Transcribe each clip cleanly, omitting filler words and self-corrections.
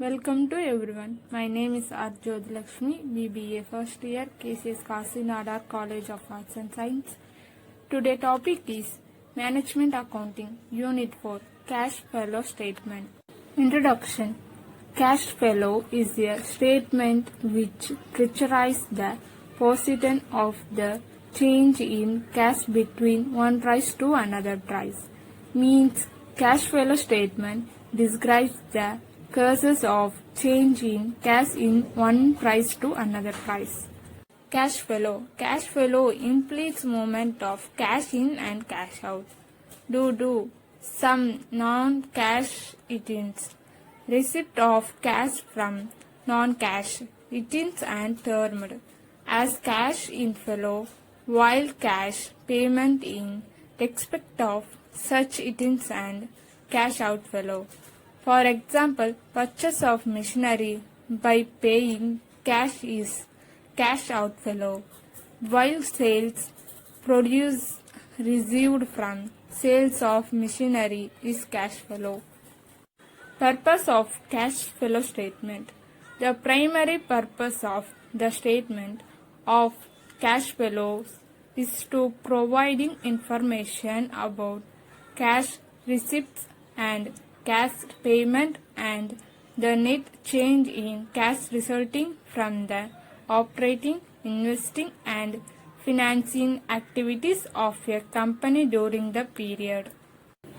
Welcome to everyone. My name is R. Jyothalakshmi, BBA first year, KCS Kasinadar College of Arts and Science. Today topic is Management Accounting, Unit 4, Cash Flow Statement. Introduction. Cash flow is a statement which treasurizes the position of the change in cash between one price to another price. Means cash flow statement describes the causes of change in cash in one price to another price. Cash flow. Cash flow implies movement of cash in and cash out due to some non-cash items. Receipt of cash from non-cash items and termed as cash inflow, while cash payment in respect of such items and cash outflow. For example, purchase of machinery by paying cash is cash outflow, while sales produce received from sales of machinery is cash flow. Purpose of cash flow statement. The primary purpose of the statement of cash flows is to providing information about cash receipts and cash payment and the net change in cash resulting from the operating, investing and financing activities of a company during the period.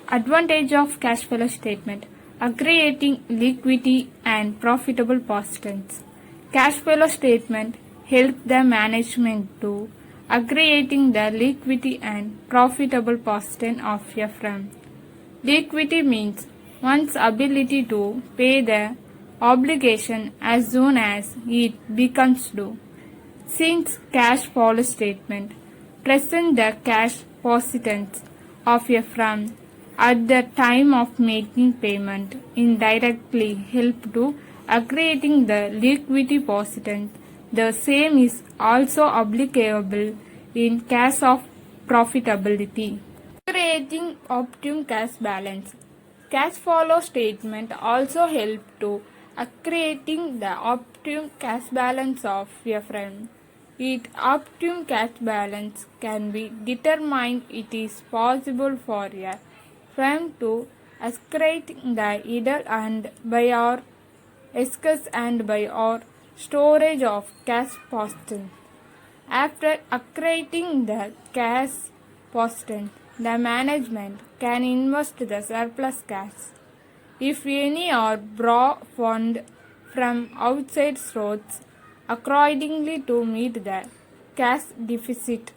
Advantage of cash flow statement. Aggregating liquidity and profitable positions. Cash flow statement help the management to aggregating the liquidity and profitable position of a firm. Liquidity means one's ability to pay the obligation as soon as it becomes due. Since cash flow statement present the cash positions of a firm at the time of making payment indirectly help to aggregating the liquidity position. The same is also applicable in case of profitability. Creating optimum cash balance. Cash flow statement also help to creating the optimum cash balance of a firm. Its optimum cash balance can be determined. It is possible for a firm to accrete the idle and by or excess and by or storage of cash position. After accreting the cash position, the management can invest the surplus cash, if any, or borrow fund from outside sources accordingly to meet the cash deficit.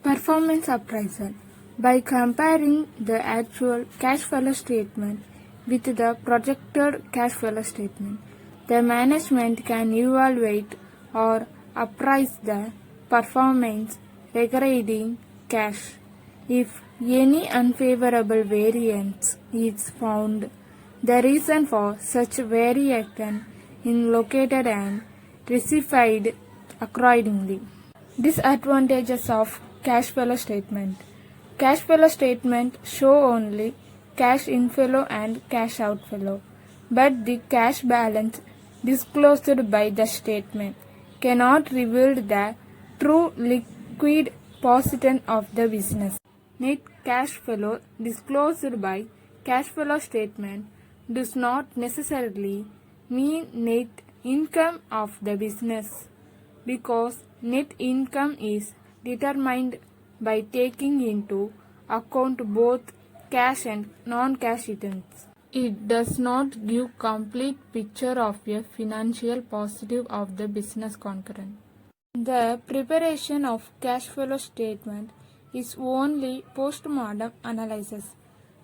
Performance appraisal. By comparing the actual cash flow statement with the projected cash flow statement, the management can evaluate or appraise the performance regarding cash. If any unfavorable variance is found, the reason for such variation is located and rectified accordingly. Disadvantages of cash flow statement. Cash flow statement show only cash inflow and cash outflow, but the cash balance disclosed by the statement cannot reveal the true liquid position of the business. Net cash flow disclosed by cash flow statement does not necessarily mean net income of the business, because net income is determined by taking into account both cash and non-cash items. It does not give complete picture of a financial positive of the business concurrent. The preparation of cash flow statement is only post-mortem analysis.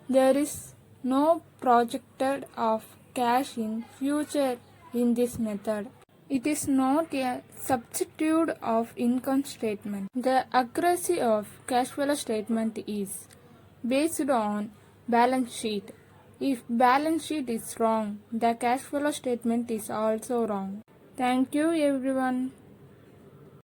There is no projected of cash in future in this method. It is not a substitute of income statement. The accuracy of cash flow statement is based on balance sheet. If balance sheet is wrong, the cash flow statement is also wrong. Thank you everyone.